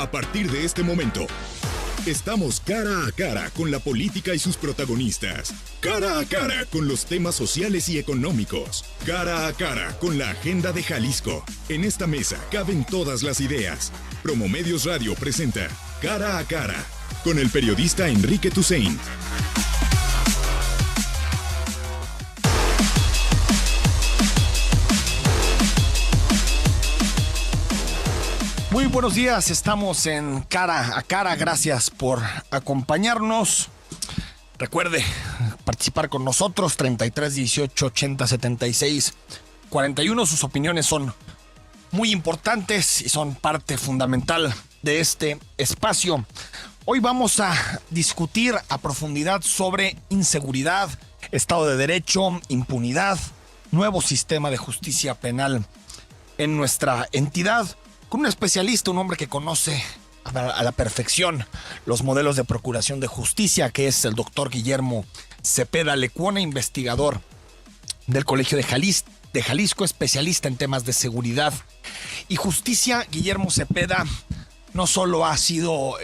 A partir de este momento, estamos cara a cara con la política y sus protagonistas. Cara a cara con los temas sociales y económicos. Cara a cara con la agenda de Jalisco. En esta mesa caben todas las ideas. Promomedios Radio presenta Cara a cara con el periodista Enrique Toussaint. Muy buenos días, estamos en Cara a Cara, gracias por acompañarnos. Recuerde participar con nosotros, 33 18 80 76 41. Sus opiniones son muy importantes y son parte fundamental de este espacio. Hoy vamos a discutir a profundidad sobre inseguridad, Estado de Derecho, impunidad, nuevo sistema de justicia penal en nuestra entidad, con un especialista, un hombre que conoce a la perfección los modelos de procuración de justicia, que es el doctor Guillermo Cepeda Lecuona, investigador del Colegio de Jalisco, especialista en temas de seguridad y justicia. Guillermo Cepeda no solo ha sido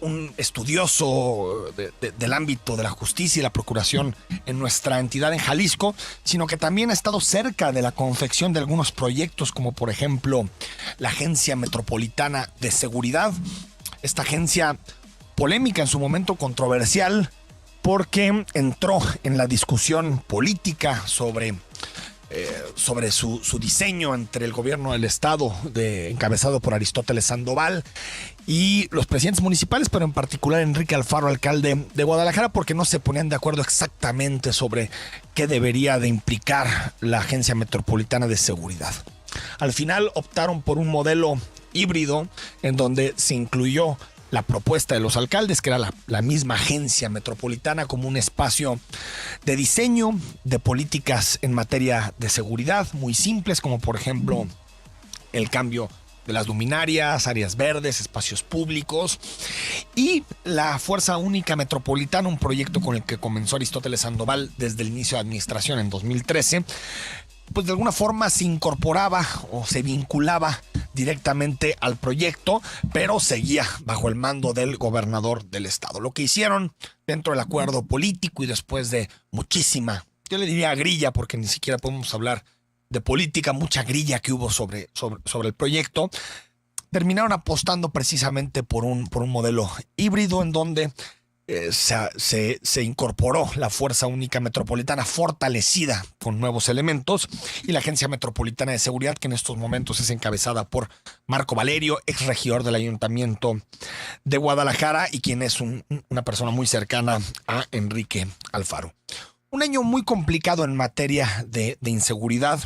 un estudioso del ámbito de la justicia y la procuración en nuestra entidad en Jalisco, sino que también ha estado cerca de la confección de algunos proyectos, como por ejemplo la Agencia Metropolitana de Seguridad. Esta agencia polémica, en su momento controversial, porque entró en la discusión política sobre su diseño entre el gobierno del estado encabezado por Aristóteles Sandoval y los presidentes municipales, pero en particular Enrique Alfaro, alcalde de Guadalajara, porque no se ponían de acuerdo exactamente sobre qué debería de implicar la Agencia Metropolitana de Seguridad. Al final optaron por un modelo híbrido en donde se incluyó la propuesta de los alcaldes, que era la misma agencia metropolitana, como un espacio de diseño de políticas en materia de seguridad muy simples, como por ejemplo el cambio de las luminarias, áreas verdes, espacios públicos, y la Fuerza Única Metropolitana, un proyecto con el que comenzó Aristóteles Sandoval desde el inicio de administración en 2013, pues de alguna forma se incorporaba o se vinculaba directamente al proyecto, pero seguía bajo el mando del gobernador del estado. Lo que hicieron dentro del acuerdo político y después de muchísima, yo le diría grilla, porque ni siquiera podemos hablar de política, mucha grilla que hubo sobre el proyecto, terminaron apostando precisamente por un modelo híbrido en donde se incorporó la Fuerza Única Metropolitana fortalecida con nuevos elementos y la Agencia Metropolitana de Seguridad, que en estos momentos es encabezada por Marco Valerio, exregidor del Ayuntamiento de Guadalajara y quien es una persona muy cercana a Enrique Alfaro. Un año muy complicado en materia de inseguridad.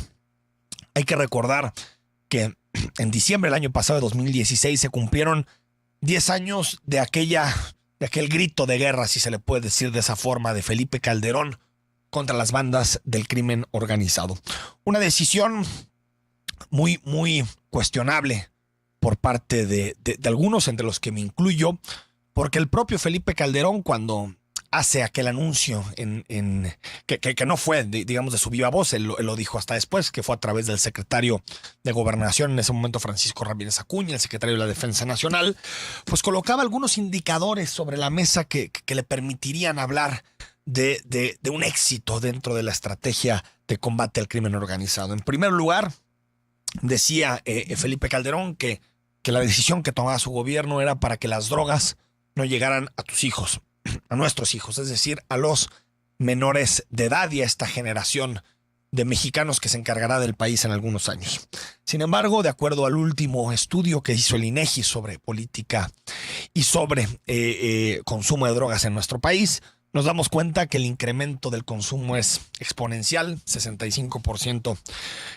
Hay que recordar que en diciembre del año pasado, de 2016, se cumplieron 10 años de aquel grito de guerra, si se le puede decir de esa forma, de Felipe Calderón contra las bandas del crimen organizado. Una decisión muy, muy cuestionable por parte de algunos, entre los que me incluyo, porque el propio Felipe Calderón, cuando hace aquel anuncio que no fue, digamos, de su viva voz, él lo dijo hasta después, que fue a través del secretario de Gobernación en ese momento, Francisco Ramírez Acuña, el secretario de la Defensa Nacional, pues colocaba algunos indicadores sobre la mesa que le permitirían hablar de un éxito dentro de la estrategia de combate al crimen organizado. En primer lugar, decía Felipe Calderón que la decisión que tomaba su gobierno era para que las drogas no llegaran a tus hijos, a nuestros hijos, es decir, a los menores de edad y a esta generación de mexicanos que se encargará del país en algunos años. Sin embargo, de acuerdo al último estudio que hizo el INEGI sobre política y sobre consumo de drogas en nuestro país, nos damos cuenta que el incremento del consumo es exponencial, 65%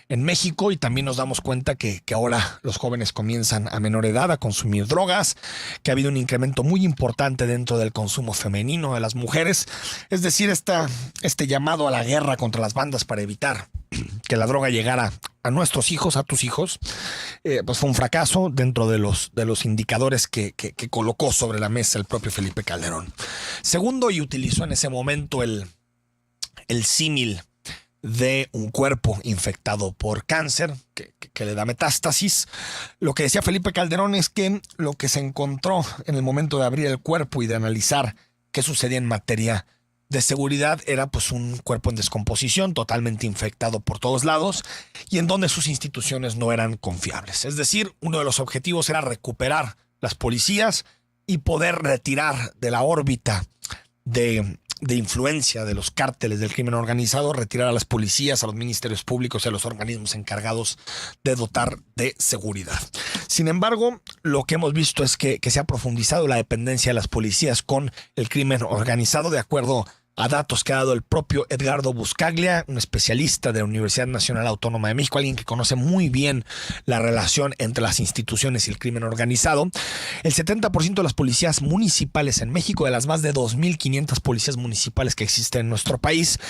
en México, y también nos damos cuenta que ahora los jóvenes comienzan a menor edad a consumir drogas, que ha habido un incremento muy importante dentro del consumo femenino de las mujeres. Es decir, este llamado a la guerra contra las bandas para evitar que la droga llegara a nuestros hijos, a tus hijos, pues fue un fracaso dentro de los indicadores que colocó sobre la mesa el propio Felipe Calderón. Segundo, y utilizó en ese momento el símil de un cuerpo infectado por cáncer que le da metástasis. Lo que decía Felipe Calderón es que lo que se encontró en el momento de abrir el cuerpo y de analizar qué sucedía en materia de seguridad era pues un cuerpo en descomposición, totalmente infectado por todos lados y en donde sus instituciones no eran confiables. Es decir, uno de los objetivos era recuperar las policías y poder retirar de la órbita de influencia de los cárteles del crimen organizado, retirar a las policías, a los ministerios públicos y a los organismos encargados de dotar de seguridad. Sin embargo, lo que hemos visto es que se ha profundizado la dependencia de las policías con el crimen organizado, de acuerdo a datos que ha dado el propio Edgardo Buscaglia, un especialista de la Universidad Nacional Autónoma de México, alguien que conoce muy bien la relación entre las instituciones y el crimen organizado. El 70% de las policías municipales en México, de las más de 2.500 policías municipales que existen en nuestro país,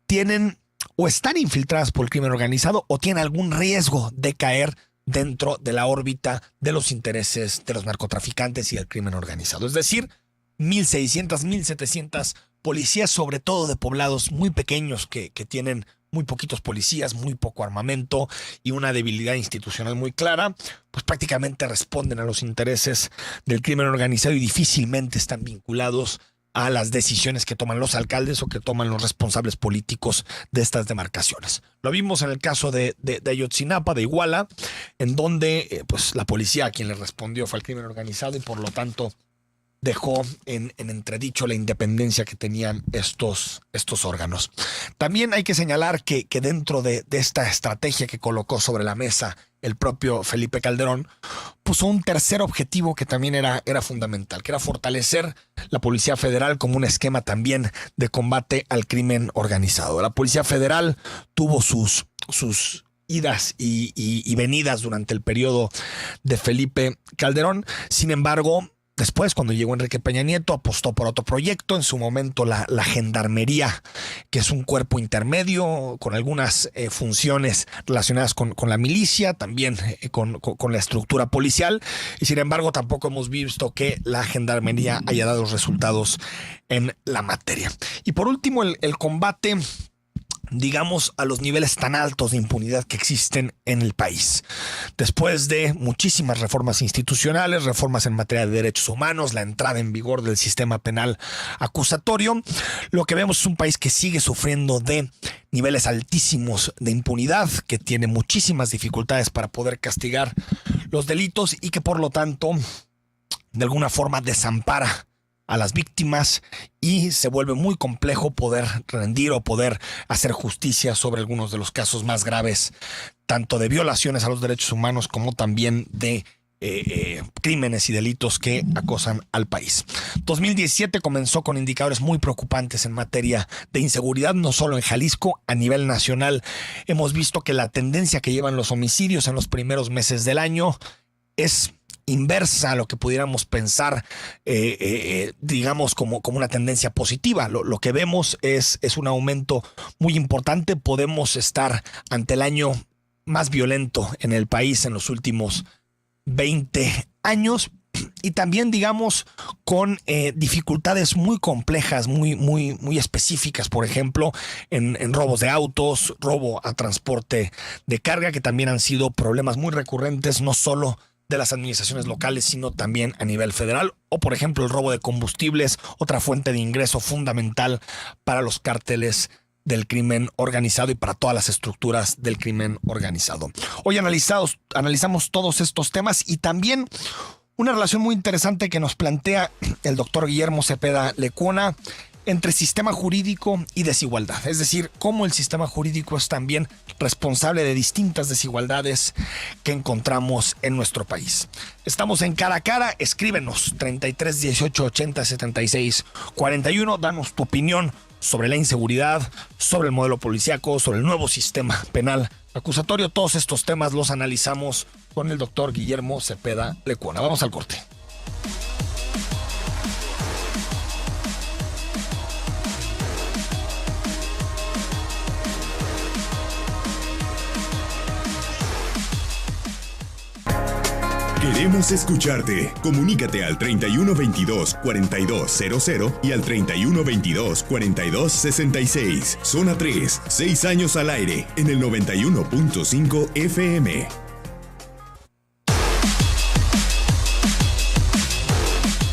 tienen o están infiltradas por el crimen organizado o tienen algún riesgo de caer dentro de la órbita de los intereses de los narcotraficantes y del crimen organizado. Es decir, 1.600, 1.700 policías, sobre todo de poblados muy pequeños que tienen muy poquitos policías, muy poco armamento y una debilidad institucional muy clara, pues prácticamente responden a los intereses del crimen organizado y difícilmente están vinculados a las decisiones que toman los alcaldes o que toman los responsables políticos de estas demarcaciones. Lo vimos en el caso de Ayotzinapa, de Iguala, en donde pues la policía a quien le respondió fue el crimen organizado y por lo tanto dejó en entredicho la independencia que tenían estos órganos. También hay que señalar que dentro de esta estrategia que colocó sobre la mesa el propio Felipe Calderón, puso un tercer objetivo que también era fundamental, que era fortalecer la Policía Federal como un esquema también de combate al crimen organizado. La Policía Federal tuvo sus idas y venidas durante el periodo de Felipe Calderón. Sin embargo, después, cuando llegó Enrique Peña Nieto, apostó por otro proyecto. En su momento, la Gendarmería, que es un cuerpo intermedio con algunas funciones relacionadas con la milicia, también con la estructura policial. Y sin embargo, tampoco hemos visto que la Gendarmería haya dado resultados en la materia. Y por último, el combate, digamos, a los niveles tan altos de impunidad que existen en el país. Después de muchísimas reformas institucionales, reformas en materia de derechos humanos, la entrada en vigor del sistema penal acusatorio, lo que vemos es un país que sigue sufriendo de niveles altísimos de impunidad, que tiene muchísimas dificultades para poder castigar los delitos y que por lo tanto de alguna forma desampara a las víctimas y se vuelve muy complejo poder rendir o poder hacer justicia sobre algunos de los casos más graves, tanto de violaciones a los derechos humanos como también de crímenes y delitos que acosan al país. 2017 comenzó con indicadores muy preocupantes en materia de inseguridad, no solo en Jalisco, a nivel nacional. Hemos visto que la tendencia que llevan los homicidios en los primeros meses del año es inversa a lo que pudiéramos pensar, digamos, como una tendencia positiva. Lo que vemos es un aumento muy importante. Podemos estar ante el año más violento en el país en los últimos 20 años y también, digamos, con dificultades muy complejas, muy específicas, por ejemplo, en robos de autos, robo a transporte de carga, que también han sido problemas muy recurrentes, no solo de las administraciones locales, sino también a nivel federal, o por ejemplo el robo de combustibles, otra fuente de ingreso fundamental para los cárteles del crimen organizado y para todas las estructuras del crimen organizado. Hoy analizamos todos estos temas y también una relación muy interesante que nos plantea el doctor Guillermo Cepeda Lecuona entre sistema jurídico y desigualdad. Es decir, cómo el sistema jurídico es también responsable de distintas desigualdades que encontramos en nuestro país. Estamos en Cara a Cara. Escríbenos 33 18 80 76 41. Danos tu opinión sobre la inseguridad, sobre el modelo policíaco, sobre el nuevo sistema penal acusatorio. Todos estos temas los analizamos con el doctor Guillermo Cepeda Lecuona. Vamos al corte. Queremos escucharte. Comunícate al 3122-4200 y al 3122-4266. Zona 3, 6 años al aire en el 91.5 FM.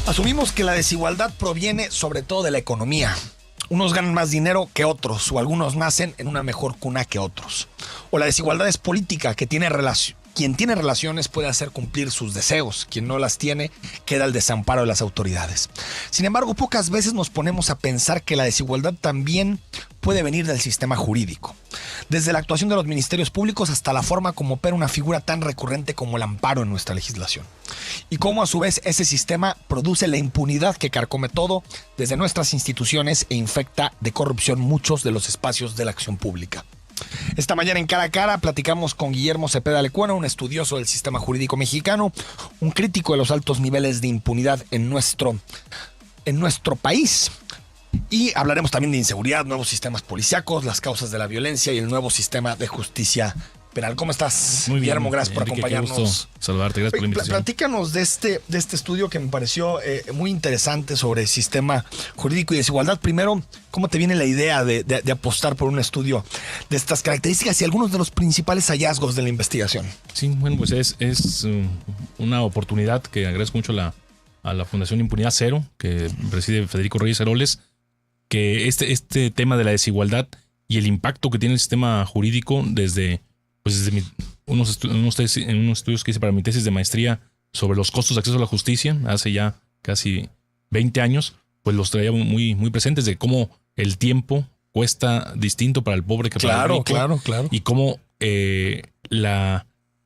Asumimos que la desigualdad proviene sobre todo de la economía. Unos ganan más dinero que otros, o algunos nacen en una mejor cuna que otros. O la desigualdad es política, que tiene quien tiene relaciones puede hacer cumplir sus deseos, quien no las tiene queda al desamparo de las autoridades. Sin embargo, pocas veces nos ponemos a pensar que la desigualdad también puede venir del sistema jurídico. Desde la actuación de los ministerios públicos hasta la forma como opera una figura tan recurrente como el amparo en nuestra legislación. Y cómo a su vez ese sistema produce la impunidad que carcome todo desde nuestras instituciones e infecta de corrupción muchos de los espacios de la acción pública. Esta mañana en Cara a Cara platicamos con Guillermo Cepeda Lecuona, un estudioso del sistema jurídico mexicano, un crítico de los altos niveles de impunidad en nuestro país. Y hablaremos también de inseguridad, nuevos sistemas policíacos, las causas de la violencia y el nuevo sistema de justicia penal. ¿Cómo estás, muy bien, Guillermo? Gracias por Enrique, acompañarnos. Qué gusto saludarte, gracias por la invitación. Platícanos de este estudio que me pareció muy interesante sobre sistema jurídico y desigualdad. Primero, ¿cómo te viene la idea de apostar por un estudio de estas características y algunos de los principales hallazgos de la investigación? Sí, bueno, pues es una oportunidad que agradezco mucho a la Fundación Impunidad Cero, que preside Federico Reyes Heroles, que este tema de la desigualdad y el impacto que tiene el sistema jurídico desde unos estudios que hice para mi tesis de maestría sobre los costos de acceso a la justicia hace ya casi 20 años, pues los traía muy, muy presentes de cómo el tiempo cuesta distinto para el pobre que para el rico. Claro. Y cómo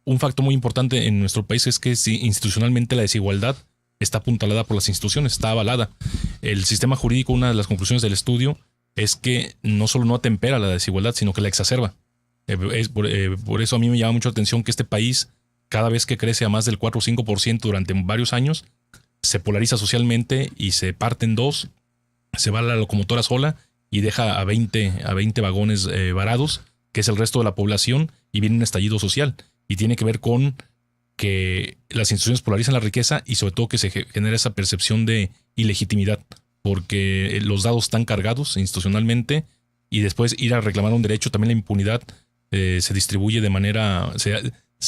un factor muy importante en nuestro país es que institucionalmente la desigualdad está apuntalada por las instituciones, está avalada. El sistema jurídico, una de las conclusiones del estudio es que no solo no atempera la desigualdad, sino que la exacerba. Por eso a mí me llama mucho la atención que este país, cada vez que crece a más del 4 o 5% durante varios años, se polariza socialmente y se parte en dos, se va la locomotora sola y deja a 20 vagones varados, que es el resto de la población, y viene un estallido social. Y tiene que ver con que las instituciones polarizan la riqueza y sobre todo que se genera esa percepción de ilegitimidad, porque los dados están cargados institucionalmente y después ir a reclamar un derecho, también la impunidad se distribuye de manera... Se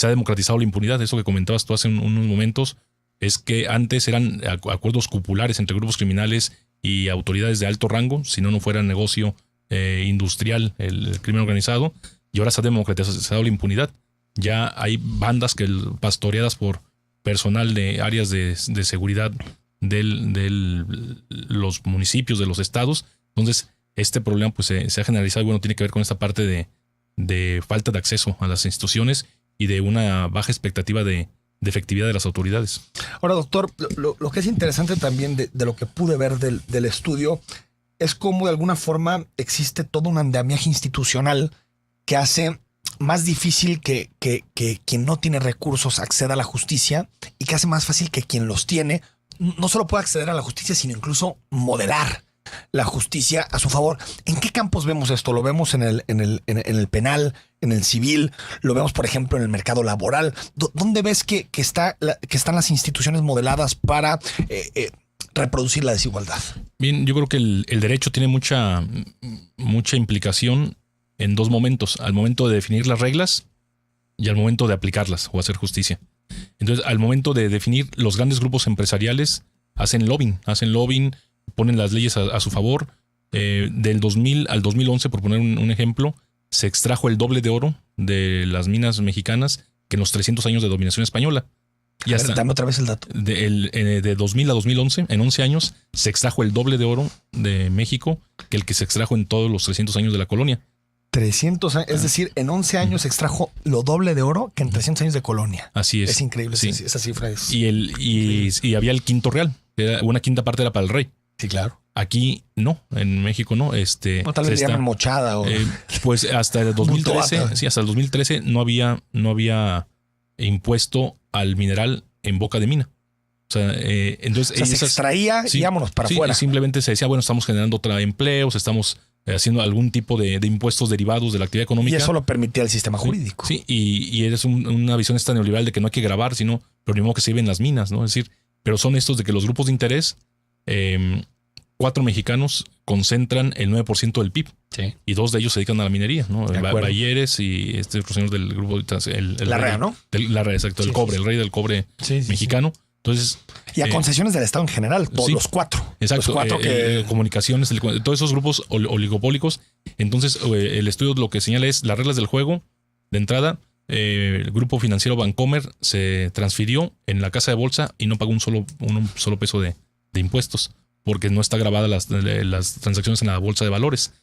ha democratizado la impunidad. Eso que comentabas tú hace unos momentos es que antes eran acuerdos cupulares entre grupos criminales y autoridades de alto rango, si no fuera negocio industrial el crimen organizado, y ahora se ha democratizado la impunidad. Ya hay bandas pastoreadas por personal de áreas de seguridad de los municipios, de los estados. Entonces, este problema pues se ha generalizado y bueno, tiene que ver con esta parte de falta de acceso a las instituciones y de una baja expectativa de efectividad de las autoridades. Ahora, doctor, lo que es interesante también de lo que pude ver del estudio es cómo de alguna forma existe todo un andamiaje institucional que hace más difícil que quien no tiene recursos acceda a la justicia y que hace más fácil que quien los tiene no solo pueda acceder a la justicia, sino incluso moderar la justicia a su favor. ¿En qué campos vemos esto? ¿Lo vemos en el penal, en el civil? ¿Lo vemos, por ejemplo, en el mercado laboral? ¿Dónde ves que están las instituciones modeladas para reproducir la desigualdad? Bien, yo creo que el derecho tiene mucha implicación en dos momentos: al momento de definir las reglas y al momento de aplicarlas o hacer justicia. Entonces, al momento de definir, los grandes grupos empresariales hacen lobbying, ponen las leyes a su favor. Del 2000 al 2011, por poner un ejemplo, se extrajo el doble de oro de las minas mexicanas que en los 300 años de dominación española. Y hasta, dame otra vez el dato. De 2000 a 2011, en 11 años, se extrajo el doble de oro de México que el que se extrajo en todos los 300 años de la colonia. 300 años, es decir, en 11 años se extrajo lo doble de oro que en 300 años de colonia. Así es. Es increíble, sí. Esa cifra es... Y había el quinto real, una quinta parte era para el rey. Sí, claro. Aquí no, en México no. Tal vez llaman mochada o... pues hasta el 2013, hasta el 2013 no había impuesto al mineral en boca de mina. O sea, entonces se extraía y vámonos para afuera. Simplemente se decía, bueno, estamos generando empleos, estamos haciendo algún tipo de impuestos derivados de la actividad económica. Y eso lo permitía el sistema jurídico. Sí, y eres una visión esta neoliberal de que no hay que grabar, sino lo mismo que se vive en las minas, ¿no? Es decir, pero son estos de que los grupos de interés, 4 mexicanos concentran el 9% del PIB. Sí. Y 2 de ellos se dedican a la minería, ¿no? Bayeres y este señor del grupo la REA, ¿no? La REA, exacto, el cobre, el rey del cobre mexicano. Entonces, y a concesiones del Estado en general, todos los 4. Exacto. Los 4 comunicaciones, todos esos grupos oligopólicos. Entonces, el estudio lo que señala es las reglas del juego. De entrada, el grupo financiero Bancomer se transfirió en la casa de bolsa y no pagó un solo peso de impuestos, porque no está grabada las transacciones en la bolsa de valores.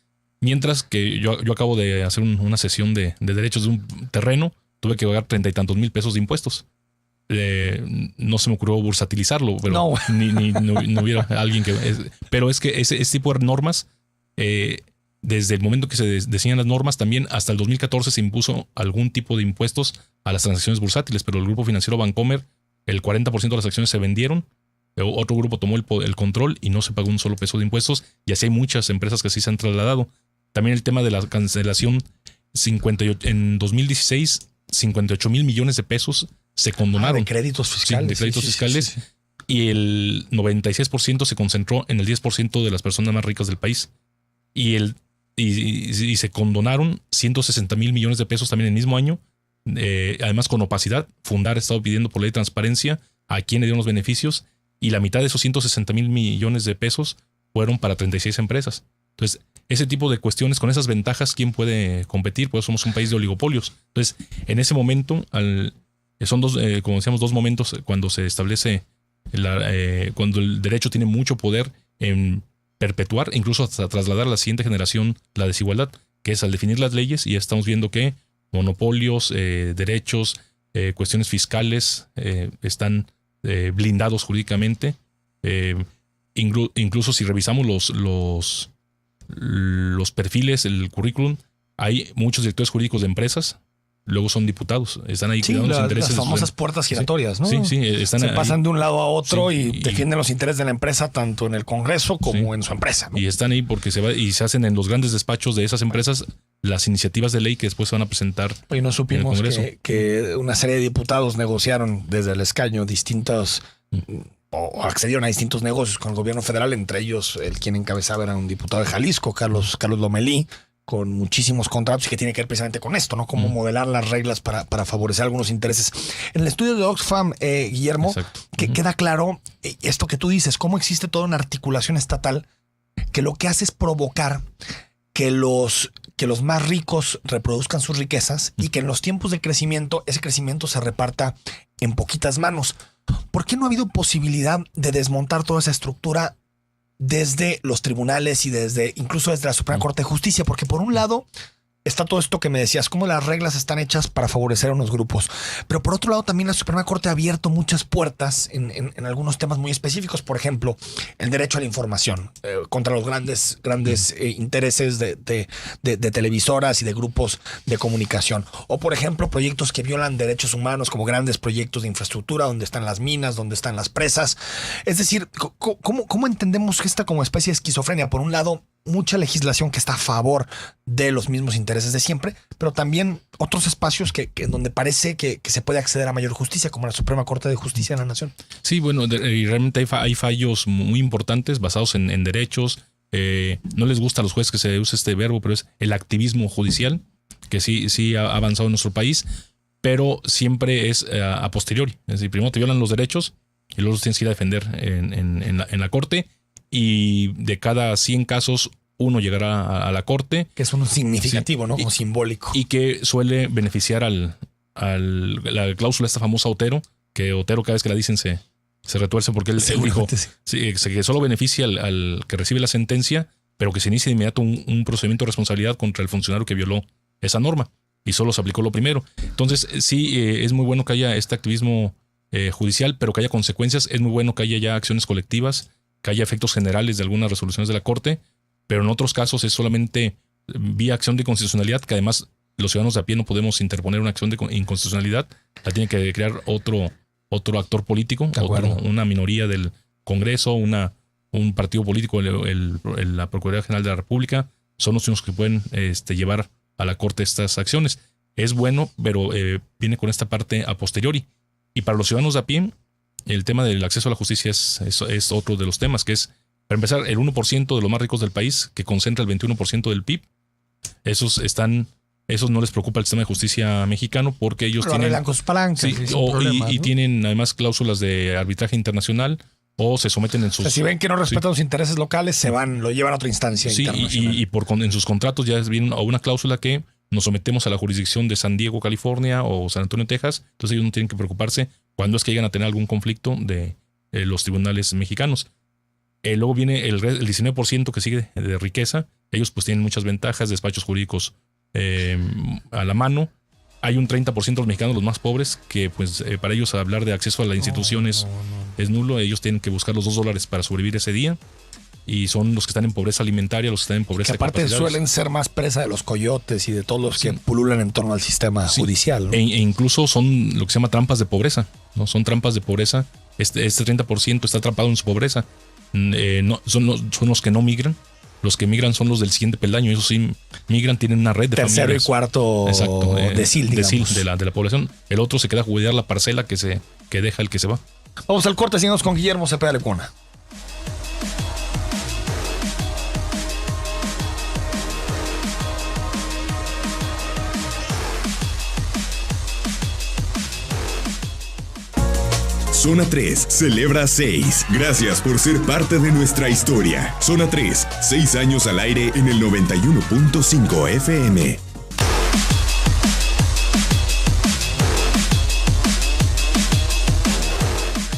Mientras que yo acabo de hacer una sesión de derechos de un terreno, tuve que pagar 30 y tantos mil pesos de impuestos. No se me ocurrió bursatilizarlo, pero no. no hubiera alguien que... pero es que ese tipo de normas, desde el momento que se diseñan las normas, también hasta el 2014 se impuso algún tipo de impuestos a las transacciones bursátiles, pero el grupo financiero Bancomer, el 40% de las acciones se vendieron, otro grupo tomó el control y no se pagó un solo peso de impuestos, y así hay muchas empresas que sí se han trasladado. También el tema de la cancelación, en 2016, 58 mil millones de pesos se condonaron. De créditos fiscales. Sí, de créditos fiscales. Y el 96% se concentró en el 10% de las personas más ricas del país. Y se condonaron 160 mil millones de pesos también en el mismo año. Además, con opacidad, Fundar ha estado pidiendo por ley de transparencia a quién le dieron los beneficios. Y la mitad de esos 160 mil millones de pesos fueron para 36 empresas. Entonces, ese tipo de cuestiones, con esas ventajas, ¿quién puede competir? Pues somos un país de oligopolios. Entonces, en ese momento, son como decíamos, 2 momentos cuando se establece, cuando el derecho tiene mucho poder en perpetuar, incluso hasta trasladar a la siguiente generación la desigualdad, que es al definir las leyes, y ya estamos viendo que monopolios, derechos, cuestiones fiscales están blindados jurídicamente. Incluso si revisamos los perfiles, el currículum, hay muchos directores jurídicos de empresas, luego son diputados, están ahí cuidando los intereses. Las famosas puertas giratorias, ¿no? Sí, se pasan de un lado a otro y defienden los intereses de la empresa tanto en el Congreso como en su empresa, ¿no? Y están ahí porque se hacen en los grandes despachos de esas empresas las iniciativas de ley que después se van a presentar. Y no supimos que una serie de diputados negociaron desde el escaño distintos o accedieron a distintos negocios con el gobierno federal, entre ellos el quien encabezaba era un diputado de Jalisco, Carlos Lomelí, con muchísimos contratos y que tiene que ver precisamente con esto, ¿no? Cómo modelar las reglas para favorecer algunos intereses. En el estudio de Oxfam, Guillermo, que queda claro esto que tú dices, cómo existe toda una articulación estatal que lo que hace es provocar que los más ricos reproduzcan sus riquezas y que en los tiempos de crecimiento, ese crecimiento se reparta en poquitas manos. ¿Por qué no ha habido posibilidad de desmontar toda esa estructura desde los tribunales y incluso desde la Suprema Corte de Justicia? Porque por un lado está todo esto que me decías, cómo las reglas están hechas para favorecer a unos grupos. Pero por otro lado también la Suprema Corte ha abierto muchas puertas en algunos temas muy específicos. Por ejemplo, el derecho a la información contra los grandes intereses de televisoras y de grupos de comunicación. O por ejemplo, proyectos que violan derechos humanos como grandes proyectos de infraestructura donde están las minas, donde están las presas. Es decir, ¿cómo entendemos esta como especie de esquizofrenia? Por un lado, mucha legislación que está a favor de los mismos intereses de siempre, pero también otros espacios que donde parece que se puede acceder a mayor justicia, como la Suprema Corte de Justicia de la Nación. Sí, bueno, y realmente hay fallos muy importantes basados en derechos. No les gusta a los jueces que se use este verbo, pero es el activismo judicial, que sí ha avanzado en nuestro país, pero siempre es a posteriori. Es decir, primero te violan los derechos y luego los tienes que ir a defender en la corte. Y de cada 100 casos, uno llegará a la corte. Que es un significativo, ¿no? Como simbólico. Y que suele beneficiar la cláusula esta famosa Otero, que Otero cada vez que la dicen se retuerce porque él dijo que solo beneficia al que recibe la sentencia, pero que se inicie de inmediato un procedimiento de responsabilidad contra el funcionario que violó esa norma. Y solo se aplicó lo primero. Entonces, es muy bueno que haya este activismo judicial, pero que haya consecuencias. Es muy bueno que haya ya acciones colectivas, que haya efectos generales de algunas resoluciones de la Corte, pero en otros casos es solamente vía acción de inconstitucionalidad, que además los ciudadanos de a pie no podemos interponer una acción de inconstitucionalidad, la tiene que crear otro actor político, una minoría del Congreso, un partido político, la Procuraduría General de la República, son los únicos que pueden llevar a la corte estas acciones. Es bueno, pero viene con esta parte a posteriori. Y para los ciudadanos de a pie, el tema del acceso a la justicia es otro de los temas, que es, para empezar, el 1% de los más ricos del país, que concentra el 21% del PIB. Esos no les preocupa el sistema de justicia mexicano porque ellos tienen con sus palancas, sí, ¿no? tienen además cláusulas de arbitraje internacional o se someten en sus... O sea, si ven que no respetan los intereses locales, lo llevan a otra instancia internacional. Y en sus contratos ya viene una cláusula que nos sometemos a la jurisdicción de San Diego, California o San Antonio, Texas. Entonces ellos no tienen que preocuparse cuando es que llegan a tener algún conflicto de los tribunales mexicanos. Luego viene el 19% que sigue de riqueza. Ellos pues tienen muchas ventajas, despachos jurídicos a la mano. Hay un 30% de los mexicanos, los más pobres, que pues para ellos hablar de acceso a las instituciones es nulo. Ellos tienen que buscar los $2 para sobrevivir ese día. Y son los que están en pobreza alimentaria, los que están en pobreza que aparte suelen ser más presa de los coyotes y de todos los que pululan en torno al sistema judicial, ¿no? E incluso son lo que se llama trampas de pobreza, ¿no? Son trampas de pobreza. Este 30% está atrapado en su pobreza. Son los que no migran. Los que migran son los del siguiente peldaño. Esos sí migran, tienen una red de tercero familias. Y cuarto decil, digamos. De la población. El otro se queda a cuidar la parcela que deja el que se va. Vamos al corte, seguimos con Guillermo Cepeda Lecuna. Zona 3 celebra 6. Gracias por ser parte de nuestra historia. Zona 3, 6 años al aire en el 91.5 FM.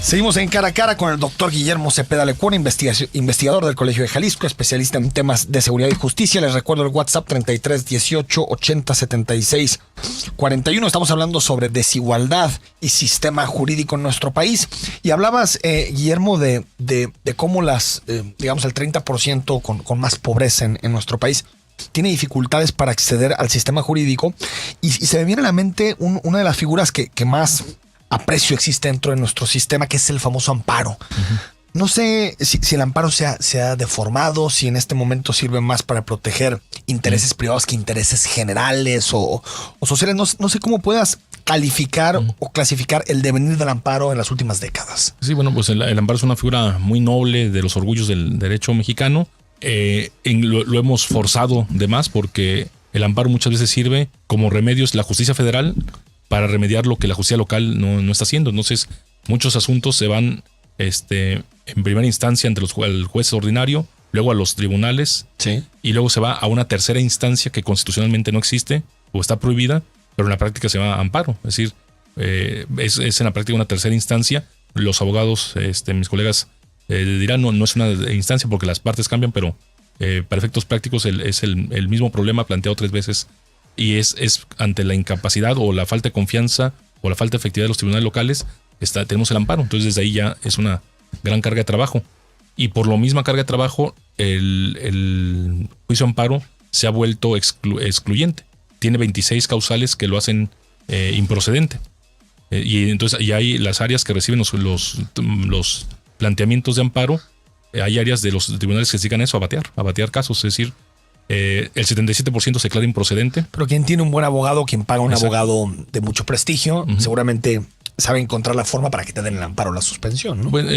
Seguimos en Cara a Cara con el doctor Guillermo Cepeda Lecuna, investigador del Colegio de Jalisco, especialista en temas de seguridad y justicia. Les recuerdo el WhatsApp 33 18 80 76 41. Estamos hablando sobre desigualdad y sistema jurídico en nuestro país. Y hablabas, Guillermo, de cómo digamos, el 30% con más pobreza en nuestro país tiene dificultades para acceder al sistema jurídico. Y se me viene a la mente una de las figuras que más aprecio existe dentro de nuestro sistema, que es el famoso amparo. Uh-huh. No sé si el amparo se ha deformado, si en este momento sirve más para proteger intereses privados que intereses generales o sociales. No sé cómo puedas calificar o clasificar el devenir del amparo en las últimas décadas. Sí, bueno, pues el amparo es una figura muy noble de los orgullos del derecho mexicano. Lo hemos forzado de más porque el amparo muchas veces sirve como remedios. La justicia federal para remediar lo que la justicia local no está haciendo. Entonces, muchos asuntos se van en primera instancia ante el juez ordinario, luego a los tribunales, y luego se va a una tercera instancia que constitucionalmente no existe o está prohibida, pero en la práctica se llama amparo. Es decir, es en la práctica una tercera instancia. Los abogados, mis colegas, dirán no es una instancia porque las partes cambian, pero para efectos prácticos es el mismo problema planteado 3 veces. Y es ante la incapacidad o la falta de confianza o la falta de efectividad de los tribunales locales, tenemos el amparo. Entonces desde ahí ya es una gran carga de trabajo. Y por la misma carga de trabajo, el juicio amparo se ha vuelto excluyente. Tiene 26 causales que lo hacen improcedente. Y entonces y hay las áreas que reciben los planteamientos de amparo. Hay áreas de los tribunales que se dedican a eso, a batear casos. Es decir, el 77% se declara improcedente. Pero quien tiene un buen abogado, quien paga un abogado de mucho prestigio, seguramente sabe encontrar la forma para que te den el amparo o la suspensión, ¿no? Bueno,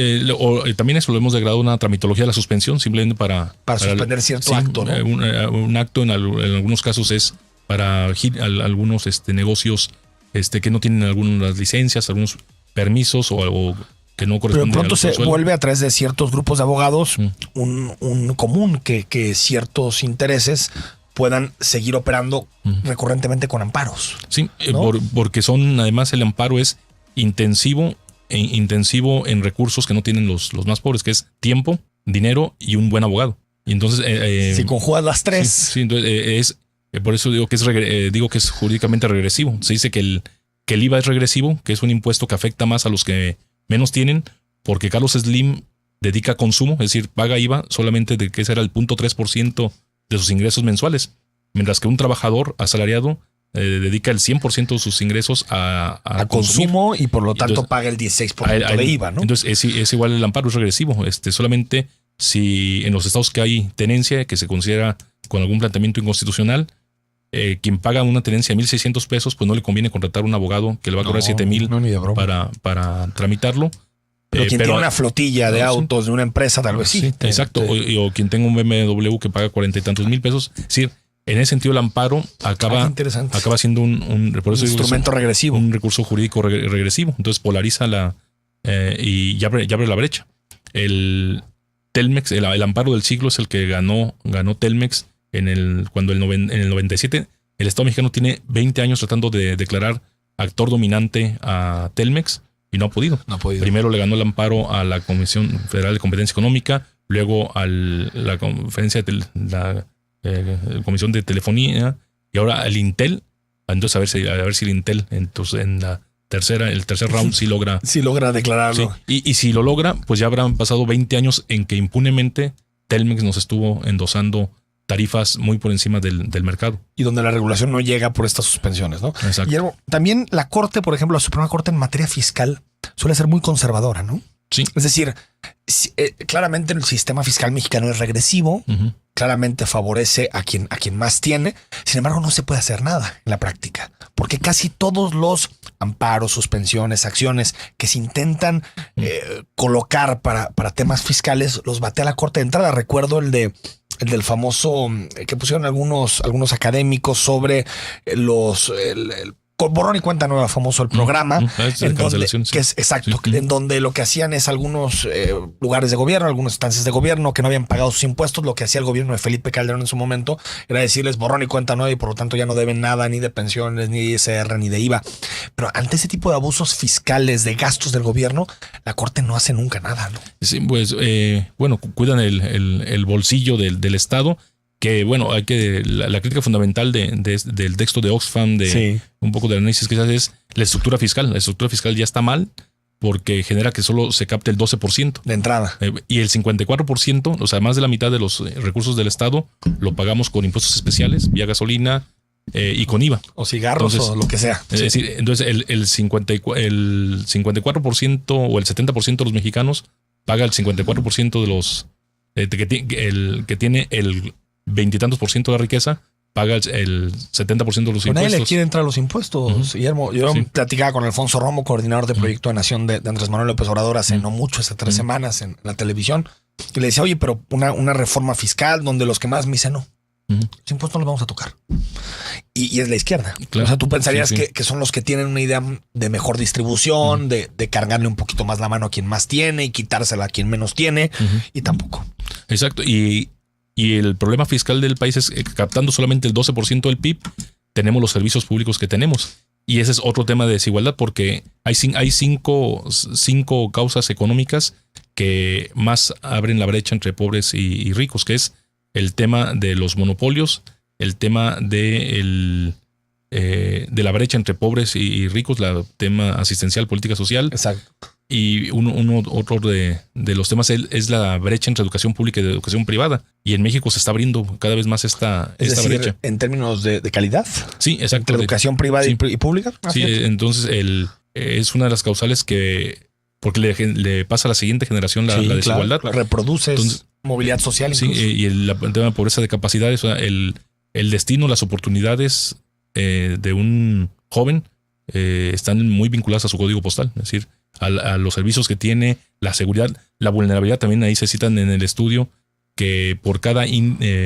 también eso lo hemos degradado a una tramitología de la suspensión, simplemente para suspender cierto acto, ¿no? Un acto en algunos casos es para algunos negocios que no tienen algunas licencias, algunos permisos o que no corresponden. Pero pronto se vuelve a través de ciertos grupos de abogados un común que ciertos intereses puedan seguir operando recurrentemente con amparos. Sí, ¿no? Porque además el amparo es intensivo en recursos que no tienen los más pobres, que es tiempo, dinero y un buen abogado. Y entonces si conjugas las tres. Sí, entonces por eso digo que es jurídicamente regresivo. Se dice que el IVA es regresivo, que es un impuesto que afecta más a los que menos tienen, porque Carlos Slim dedica consumo, es decir, paga IVA solamente de que ese era el 0.3% de sus ingresos mensuales, mientras que un trabajador asalariado dedica el 100% de sus ingresos a consumo y por lo tanto entonces, paga el 16% de IVA, ¿no? Entonces es igual, el amparo es regresivo, solamente si en los estados que hay tenencia, que se considera con algún planteamiento inconstitucional. Quien paga una tenencia de 1,600 pesos, pues no le conviene contratar un abogado que le va a cobrar 7,000 para tramitarlo. Pero quien tiene una flotilla de autos de una empresa, tal vez sí. Exacto. O quien tenga un BMW que paga 40 y tantos mil pesos. Es decir, en ese sentido el amparo acaba siendo por eso un instrumento regresivo. Un recurso jurídico regresivo. Entonces polariza y ya abre la brecha. El Telmex, el amparo del siglo es el que ganó Telmex cuando en el 97 el Estado mexicano tiene 20 años tratando de declarar actor dominante a Telmex y no ha podido. Primero le ganó el amparo a la Comisión Federal de Competencia Económica, luego a la conferencia de la Comisión de Telefonía y ahora al Intel. Entonces a ver si el Intel entonces en el tercer round sí logra declararlo. Sí. Y si lo logra, pues ya habrán pasado 20 años en que impunemente Telmex nos estuvo endosando tarifas muy por encima del mercado. Y donde la regulación no llega por estas suspensiones, ¿no? Exacto. Y también la Corte, por ejemplo, la Suprema Corte en materia fiscal suele ser muy conservadora, ¿no? Sí. Es decir, claramente el sistema fiscal mexicano es regresivo, claramente favorece a quien más tiene. Sin embargo, no se puede hacer nada en la práctica, porque casi todos los amparos, suspensiones, acciones que se intentan colocar para temas fiscales los batea la Corte de entrada. Recuerdo el del famoso que pusieron algunos académicos sobre el borrón y cuenta nueva, famoso el programa, en donde lo que hacían es algunos lugares de gobierno, algunas instancias de gobierno que no habían pagado sus impuestos. Lo que hacía el gobierno de Felipe Calderón en su momento era decirles borrón y cuenta nueva y por lo tanto ya no deben nada, ni de pensiones, ni de ISR, ni de IVA. Pero ante ese tipo de abusos fiscales, de gastos del gobierno, la Corte no hace nunca nada, ¿no? Sí, pues cuidan el bolsillo del Estado. Que bueno, la crítica fundamental del texto de Oxfam, un poco del análisis que se hace es la estructura fiscal. La estructura fiscal ya está mal porque genera que solo se capte el 12%. De entrada. Y el 54%, o sea, más de la mitad de los recursos del Estado lo pagamos con impuestos especiales, vía gasolina y con IVA. O cigarros o lo que sea. Es decir, entonces el 54% o el 70% de los mexicanos paga el 54% de los que tiene el 20 y tantos por ciento de la riqueza, paga el 70% de los impuestos. Nadie le quiere entrar a los impuestos, Guillermo. Yo platicaba con Alfonso Romo, coordinador de Proyecto de Nación de Andrés Manuel López Obrador hace no mucho, hace 3 semanas en la televisión, y le decía, oye, pero una reforma fiscal donde los que más me dicen no. Los impuestos no los vamos a tocar. Y es la izquierda. Claro. O sea, tú pensarías que son los que tienen una idea de mejor distribución, de cargarle un poquito más la mano a quien más tiene y quitársela a quien menos tiene, y tampoco. Exacto. Y el problema fiscal del país es que captando solamente el 12% del PIB, tenemos los servicios públicos que tenemos. Y ese es otro tema de desigualdad porque hay 5 causas económicas que más abren la brecha entre pobres y ricos, que es el tema de los monopolios, el tema de la brecha entre pobres y ricos, el tema asistencial, política social. Exacto. Y otro de los temas es la brecha entre educación pública y educación privada. Y en México se está abriendo cada vez más esta brecha. En términos de calidad. Sí, exacto. Entre educación privada y pública. Sí, entonces es una de las causales porque le pasa a la siguiente generación la desigualdad. Claro, reproduces movilidad social. Sí, y el tema de pobreza de capacidades, o sea, el destino, las oportunidades de un joven están muy vinculadas a su código postal. Es decir, a los servicios que tiene, la seguridad, la vulnerabilidad. También ahí se citan en el estudio que por cada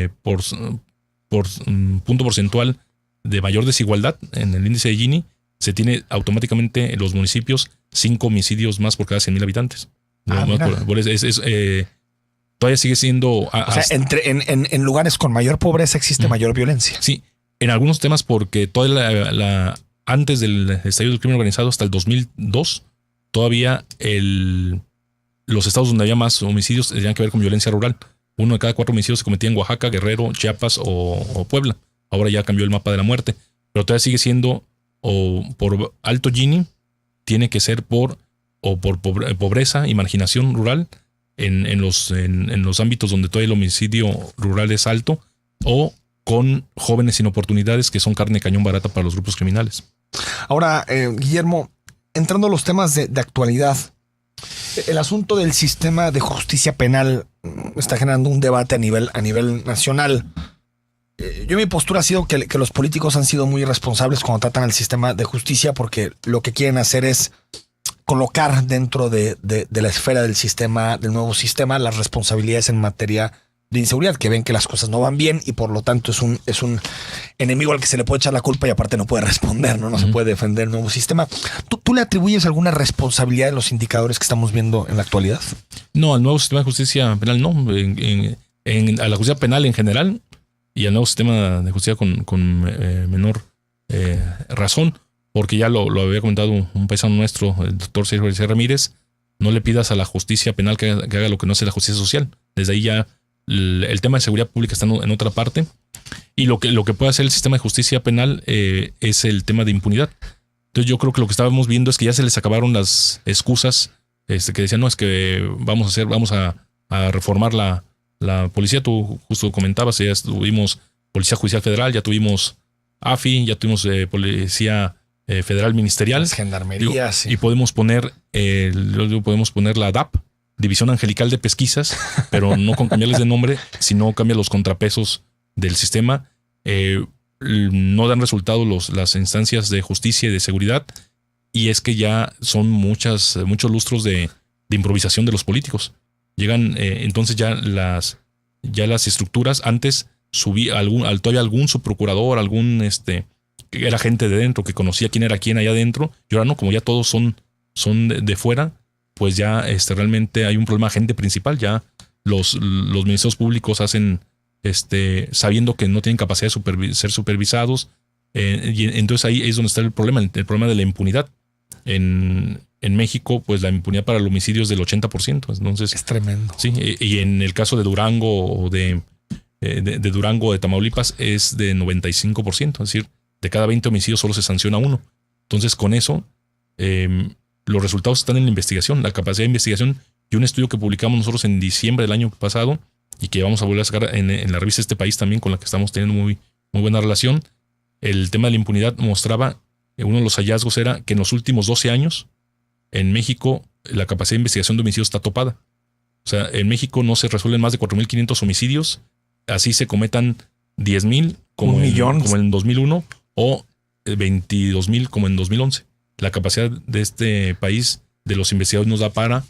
punto porcentual de mayor desigualdad en el índice de Gini, se tiene automáticamente en los municipios 5 homicidios más por cada 100,000 habitantes. Todavía sigue siendo... O sea, en lugares con mayor pobreza existe mayor violencia. Sí, en algunos temas porque toda antes del estallido del crimen organizado hasta el 2002, todavía los estados donde había más homicidios tenían que ver con violencia rural. 1 de cada 4 homicidios se cometía en Oaxaca, Guerrero, Chiapas o Puebla. Ahora ya cambió el mapa de la muerte. Pero todavía sigue siendo por alto Gini, tiene que ser por pobreza y marginación rural en los ámbitos donde todavía el homicidio rural es alto, o con jóvenes sin oportunidades que son carne de cañón barata para los grupos criminales. Ahora, Guillermo, entrando a los temas de actualidad, el asunto del sistema de justicia penal está generando un debate a nivel nacional. yo mi postura ha sido que los políticos han sido muy irresponsables cuando tratan al sistema de justicia, porque lo que quieren hacer es colocar dentro de la esfera del sistema, del nuevo sistema, las responsabilidades en materia de inseguridad, que ven que las cosas no van bien y por lo tanto es un enemigo al que se le puede echar la culpa y aparte no puede responder, no se puede defender el nuevo sistema. ¿Tú le atribuyes alguna responsabilidad de los indicadores que estamos viendo en la actualidad? No, al nuevo sistema de justicia penal no. A la justicia penal en general y al nuevo sistema de justicia con menor razón, porque ya lo había comentado un paisano nuestro, el doctor Sergio García Ramírez, no le pidas a la justicia penal que haga lo que no hace la justicia social. Desde ahí ya el tema de seguridad pública está en otra parte, y lo que puede hacer el sistema de justicia penal es el tema de impunidad. Entonces yo creo que lo que estábamos viendo es que ya se les acabaron las excusas que decían, no, es que vamos a reformar la policía. Tú justo comentabas, ya tuvimos Policía Judicial Federal, ya tuvimos AFI, ya tuvimos Policía Federal Ministerial. Las gendarmerías. Sí. Y podemos poner la DAP, División Angelical de Pesquisas, pero no con cambiarles de nombre, sino cambia los contrapesos del sistema. No dan resultado las instancias de justicia y de seguridad, y es que ya son muchos lustros de improvisación de los políticos. Llegan, entonces ya las estructuras, antes todavía algún subprocurador, que era gente de dentro, que conocía quién era quién allá adentro, y ahora no, como ya todos son de fuera, pues ya realmente hay un problema de agente principal. Ya los ministerios públicos hacen sabiendo que no tienen capacidad de ser supervisados, y entonces ahí es donde está el problema de la impunidad. En México, pues la impunidad para el homicidio es del 80%. Entonces, es tremendo. Sí, y en el caso de Durango o de Durango o de Tamaulipas es de 95%. Es decir, de cada 20 homicidios solo se sanciona uno. Entonces, con eso, los resultados están en la investigación, la capacidad de investigación, y un estudio que publicamos nosotros en diciembre del año pasado y que vamos a volver a sacar en la revista Este País también, con la que estamos teniendo muy, muy buena relación. El tema de la impunidad mostraba, uno de los hallazgos era que en los últimos 12 años en México la capacidad de investigación de homicidios está topada. O sea, en México no se resuelven más de 4.500 homicidios, así se cometan 10,000 como en 2001 o 22,000 como en 2011. La capacidad de este país, de los investigadores, nos da para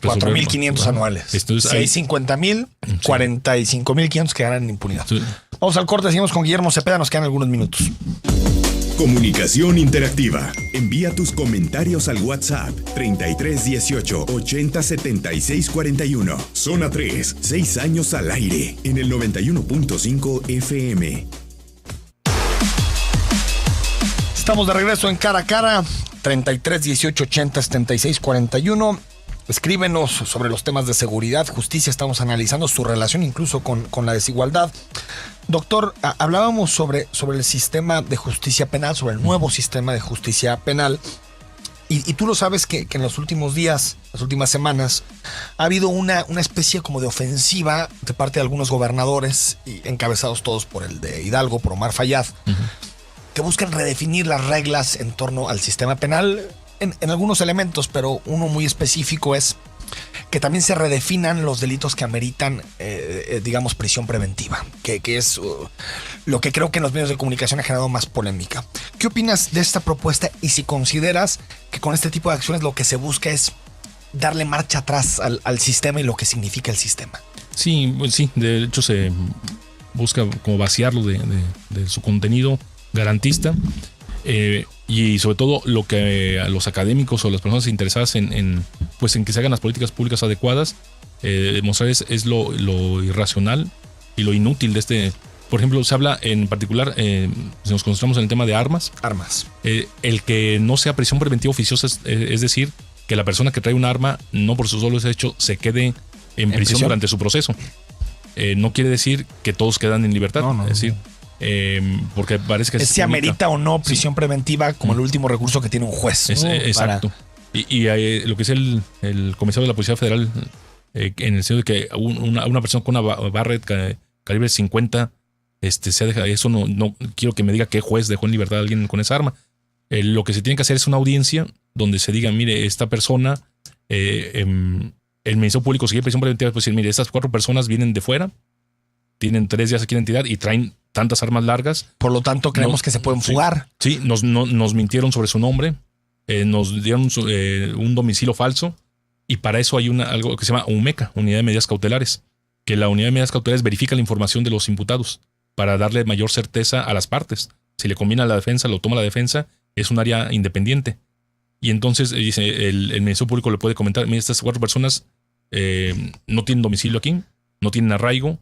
4.500 anuales. Entonces, si hay 50,000, 45.500 quedarán en impunidad. Sí. Vamos al corte, seguimos con Guillermo Cepeda, nos quedan algunos minutos. Comunicación interactiva. Envía tus comentarios al WhatsApp 3318 80 76 41. Zona 3, 6 años al aire en el 91.5 FM. Estamos de regreso en Cara a Cara, 33 18 80 76 41. Escríbenos sobre los temas de seguridad, justicia. Estamos analizando su relación incluso con la desigualdad. Doctor, hablábamos sobre el sistema de justicia penal, sobre el nuevo sistema de justicia penal. Y tú lo sabes que en los últimos días, las últimas semanas, ha habido una especie como de ofensiva de parte de algunos gobernadores, y encabezados todos por el de Hidalgo, por Omar Fayad, que buscan redefinir las reglas en torno al sistema penal en algunos elementos, pero uno muy específico es que también se redefinan los delitos que ameritan, digamos, prisión preventiva, que es lo que creo que en los medios de comunicación ha generado más polémica. ¿Qué opinas de esta propuesta y si consideras que con este tipo de acciones lo que se busca es darle marcha atrás al sistema y lo que significa el sistema? Sí, de hecho se busca como vaciarlo de su contenido garantista, y sobre todo lo que a los académicos o las personas interesadas en que se hagan las políticas públicas adecuadas, demostrar es lo irracional y lo inútil de este. Por ejemplo, se habla en particular, si nos concentramos en el tema de armas. El que no sea prisión preventiva oficiosa, es decir, que la persona que trae un arma, no por su solo hecho, se quede en prisión durante su proceso. No quiere decir que todos quedan en libertad. No, es decir, porque parece que se amerita o no prisión preventiva como el último recurso que tiene un juez. Exacto. Y lo que es el comisario de la Policía Federal, en el sentido de que una persona con una Barrett calibre 50 se deja, eso no quiero que me diga qué juez dejó en libertad a alguien con esa arma. Lo que se tiene que hacer es una audiencia donde se diga, mire, esta persona, el Ministerio Público sigue prisión preventiva, pues decir, mire, estas 4 personas vienen de fuera, tienen 3 días aquí en la entidad y traen tantas armas largas. Por lo tanto, creemos que se pueden fugar. Sí, nos mintieron sobre su nombre, nos dieron un domicilio falso, y para eso hay algo que se llama UMECA, Unidad de Medidas Cautelares, que la Unidad de Medidas Cautelares verifica la información de los imputados para darle mayor certeza a las partes. Si le combina la defensa, lo toma la defensa, es un área independiente. Y entonces dice, el Ministerio Público le puede comentar, mira, estas 4 personas no tienen domicilio aquí, no tienen arraigo,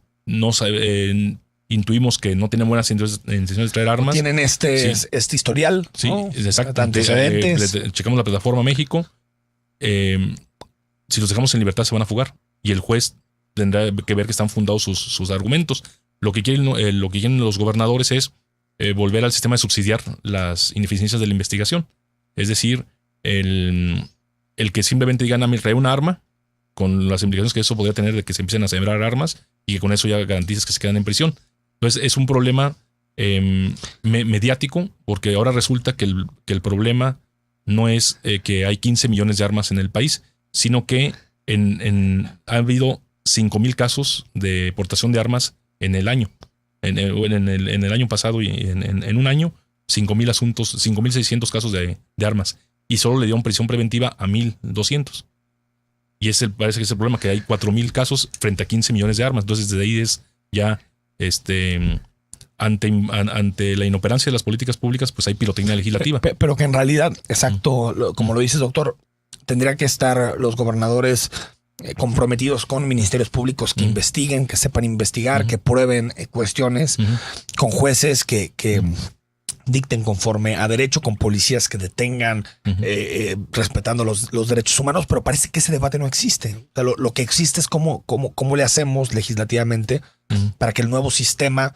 intuimos que no tienen buenas intenciones de traer armas. Tienen este historial. Sí, ¿no? exacto. Antecedentes. Checamos la plataforma México. Si los dejamos en libertad se van a fugar. Y el juez tendrá que ver que están fundados sus argumentos. Lo que quieren los gobernadores es volver al sistema de subsidiar las ineficiencias de la investigación. Es decir, el que simplemente digan, me trae una arma, con las implicaciones que eso podría tener de que se empiecen a sembrar armas y que con eso ya garantizas que se quedan en prisión. Entonces es un problema mediático, porque ahora resulta que el problema no es que hay 15 millones de armas en el país, sino que ha habido 5,000 casos de portación de armas en el año. En el año pasado y en un año, 5,000 asuntos, 5,600 casos de armas. Y solo le dieron prisión preventiva a 1,200. Y parece que es el problema, que hay 4,000 casos frente a 15 millones de armas. Entonces, desde ahí es ya, ante la inoperancia de las políticas públicas, pues hay pirotecnia legislativa. Pero que en realidad, exacto, como lo dices, doctor, tendría que estar los gobernadores comprometidos con ministerios públicos que investiguen, que sepan investigar, que prueben cuestiones, con jueces que dicten conforme a derecho, con policías que detengan, respetando los derechos humanos, pero parece que ese debate no existe. O sea, lo que existe es cómo le hacemos legislativamente para que el nuevo sistema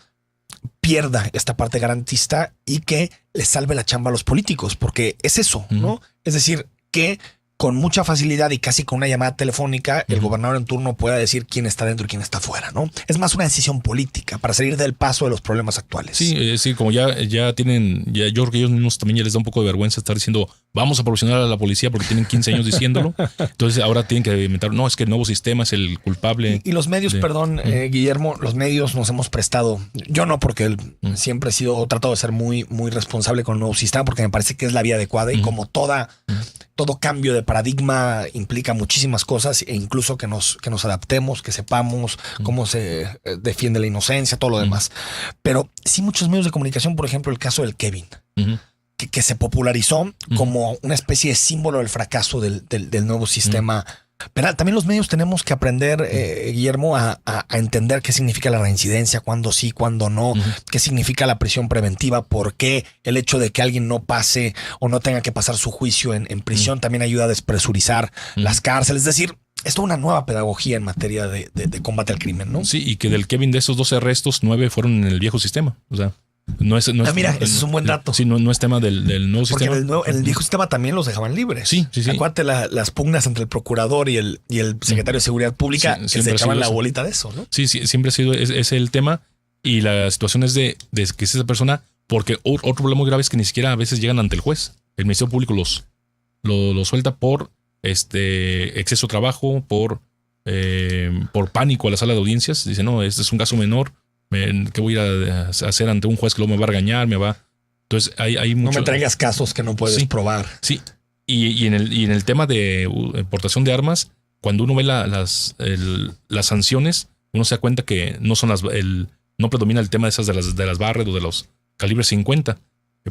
pierda esta parte garantista y que le salve la chamba a los políticos, porque es eso, ¿no? Es decir, que con mucha facilidad y casi con una llamada telefónica, el gobernador en turno pueda decir quién está dentro y quién está fuera, ¿no? Es más una decisión política para salir del paso de los problemas actuales. Sí, como ya tienen, yo creo que ellos mismos también ya les da un poco de vergüenza estar diciendo, vamos a proporcionar a la policía porque tienen 15 años diciéndolo. Entonces ahora tienen que inventar, no, es que el nuevo sistema es el culpable. Y los medios, Guillermo, los medios nos hemos prestado, yo no, porque siempre he tratado de ser muy, muy responsable con el nuevo sistema, porque me parece que es la vía adecuada y como todo cambio de paradigma implica muchísimas cosas, e incluso que nos adaptemos, que sepamos cómo se defiende la inocencia, todo lo demás. Pero sí, muchos medios de comunicación, por ejemplo, el caso del Kevin, que se popularizó como una especie de símbolo del fracaso del nuevo sistema penal. También los medios tenemos que aprender, Guillermo, a entender qué significa la reincidencia, cuándo sí, cuándo no, qué significa la prisión preventiva, por qué el hecho de que alguien no pase o no tenga que pasar su juicio en prisión también ayuda a despresurizar las cárceles. Es decir, es toda una nueva pedagogía en materia de combate al crimen, ¿no? Sí, y que del Kevin, de esos 12 arrestos, 9 fueron en el viejo sistema. O sea, no es, mira, ese es un buen dato. Sí, no es tema del nuevo sistema. Porque en el viejo sistema también los dejaban libres. Sí. Acuérdate las pugnas entre el procurador y el secretario de Seguridad Pública, que se echaban la bolita de eso, ¿no? Sí, siempre ha sido ese el tema. Y la situación es de que es esa persona, porque otro problema muy grave es que ni siquiera a veces llegan ante el juez. El Ministerio Público los suelta por exceso de trabajo, por pánico a la sala de audiencias. Dice, no, este es un caso menor. ¿Qué voy a ir a hacer ante un juez que luego me va a regañar? Entonces hay mucho. No me traigas casos que no puedes probar. Sí. Y en el tema de portación de armas, cuando uno ve las sanciones, uno se da cuenta que no son no predomina el tema de las Barrett o de los calibres 50,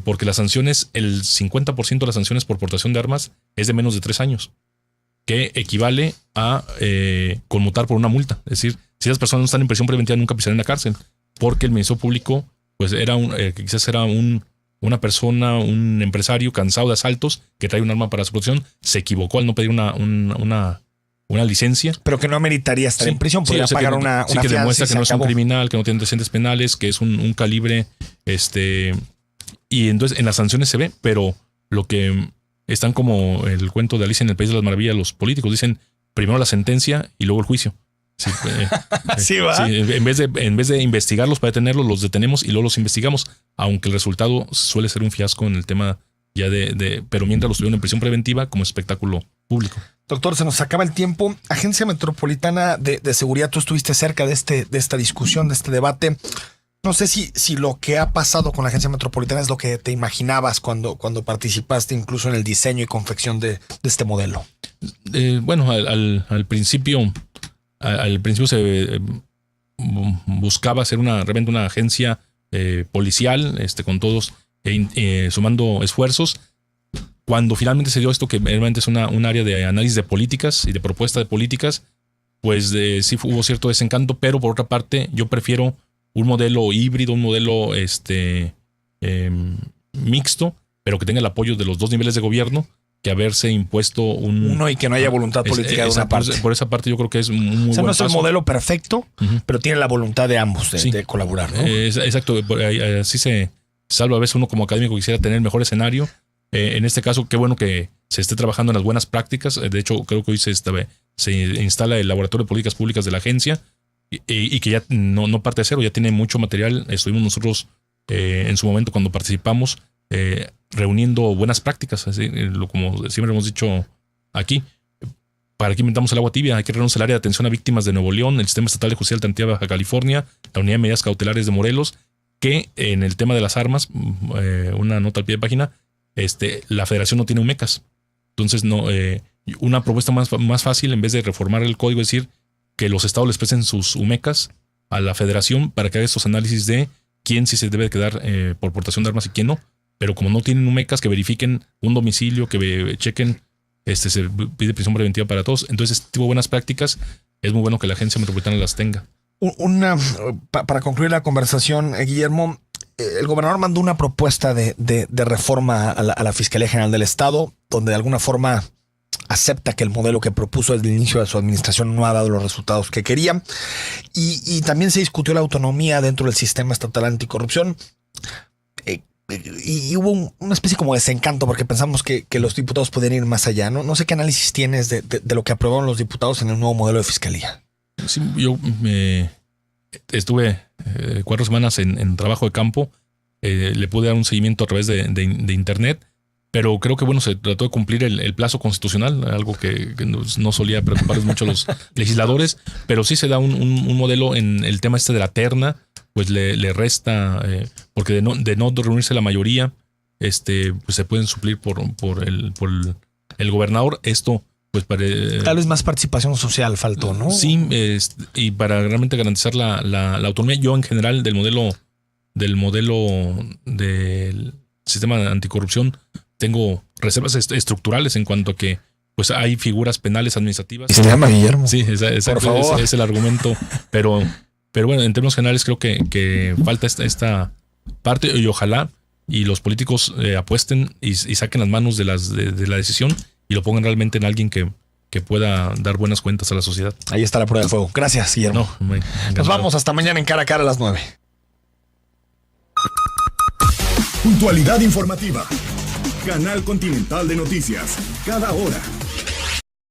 porque las sanciones, el 50% de las sanciones por portación de armas es de menos de 3 años, que equivale a conmutar por una multa. Es decir, si las personas no están en prisión preventiva, nunca pisarán en la cárcel, porque el Ministerio Público pues quizás era una persona, un empresario cansado de asaltos que trae un arma para su protección, se equivocó al no pedir una licencia. Pero que no ameritaría estar en prisión, podría pagar una que fianza, demuestra que no es un criminal, que no tiene antecedentes penales, que es un calibre, y entonces en las sanciones se ve, pero lo que están como el cuento de Alicia en el País de las Maravillas, los políticos dicen primero la sentencia y luego el juicio. Sí, ¿va? Sí, en vez de investigarlos para detenerlos, los detenemos y luego los investigamos, aunque el resultado suele ser un fiasco en el tema ya pero mientras los tuvieron en prisión preventiva como espectáculo público. Doctor, se nos acaba el tiempo. Agencia Metropolitana de Seguridad, tú estuviste cerca de esta discusión, de este debate. No sé si lo que ha pasado con la Agencia Metropolitana es lo que te imaginabas cuando participaste incluso en el diseño y confección de este modelo. Bueno, al principio se buscaba ser realmente una agencia policial, con todos sumando esfuerzos. Cuando finalmente se dio esto, que realmente es un área de análisis de políticas y de propuesta de políticas, pues sí hubo cierto desencanto, pero por otra parte yo prefiero un modelo híbrido, un modelo mixto, pero que tenga el apoyo de los dos niveles de gobierno, que haberse impuesto uno y que no haya voluntad política de una parte. Por esa parte yo creo que es muy buen no es paso. el modelo perfecto, pero tiene la voluntad de ambos de colaborar, ¿no? Exacto, así se salva a veces uno como académico quisiera tener el mejor escenario. En este caso, qué bueno que se esté trabajando en las buenas prácticas. De hecho, creo que hoy se instala el Laboratorio de Políticas Públicas de la agencia y que ya no parte de cero, ya tiene mucho material. Estuvimos nosotros en su momento cuando participamos reuniendo buenas prácticas, así, como siempre hemos dicho aquí. ¿Para qué inventamos el agua tibia? Hay que reunirnos el área de atención a víctimas de Nuevo León, el Sistema Estatal de Justicia Alternativa de Baja California, la Unidad de Medidas Cautelares de Morelos, que en el tema de las armas, una nota al pie de página, la federación no tiene UMECAS. Entonces, una propuesta más fácil, en vez de reformar el código, es decir, que los estados les presten sus UMECAS a la federación para que haga estos análisis de quién sí se debe quedar por portación de armas y quién no. Pero como no tienen UMECAS, que verifiquen un domicilio, que chequen, se pide prisión preventiva para todos. Entonces, este tipo de buenas prácticas es muy bueno que la agencia metropolitana las tenga. Para concluir la conversación, Guillermo, el gobernador mandó una propuesta de reforma a la Fiscalía General del Estado, donde de alguna forma acepta que el modelo que propuso desde el inicio de su administración no ha dado los resultados que quería. Y también se discutió la autonomía dentro del sistema estatal anticorrupción. Y hubo una especie como de desencanto porque pensamos que los diputados podían ir más allá. No sé qué análisis tienes de lo que aprobaron los diputados en el nuevo modelo de fiscalía. Sí, yo estuve 4 semanas en trabajo de campo. Le pude dar un seguimiento a través de internet, pero creo que se trató de cumplir el plazo constitucional, algo que no solía preocuparles mucho a los legisladores, pero sí se da un modelo en el tema de la terna, pues le resta, porque de no reunirse la mayoría, pues se pueden suplir por el gobernador. Esto, pues tal vez más participación social faltó, ¿no? Sí, y para realmente garantizar la autonomía, yo en general del modelo del sistema anticorrupción tengo reservas estructurales en cuanto a que pues hay figuras penales administrativas. Y se llama Guillermo. Sí, por favor. Es el argumento, pero bueno, en términos generales creo que falta esta parte y ojalá y los políticos apuesten y saquen las manos de la decisión y lo pongan realmente en alguien que pueda dar buenas cuentas a la sociedad. Ahí está la prueba de fuego. Gracias, Guillermo. Nos vamos hasta mañana en Cara a Cara a las 9. Puntualidad informativa. Canal Continental de Noticias. Cada hora.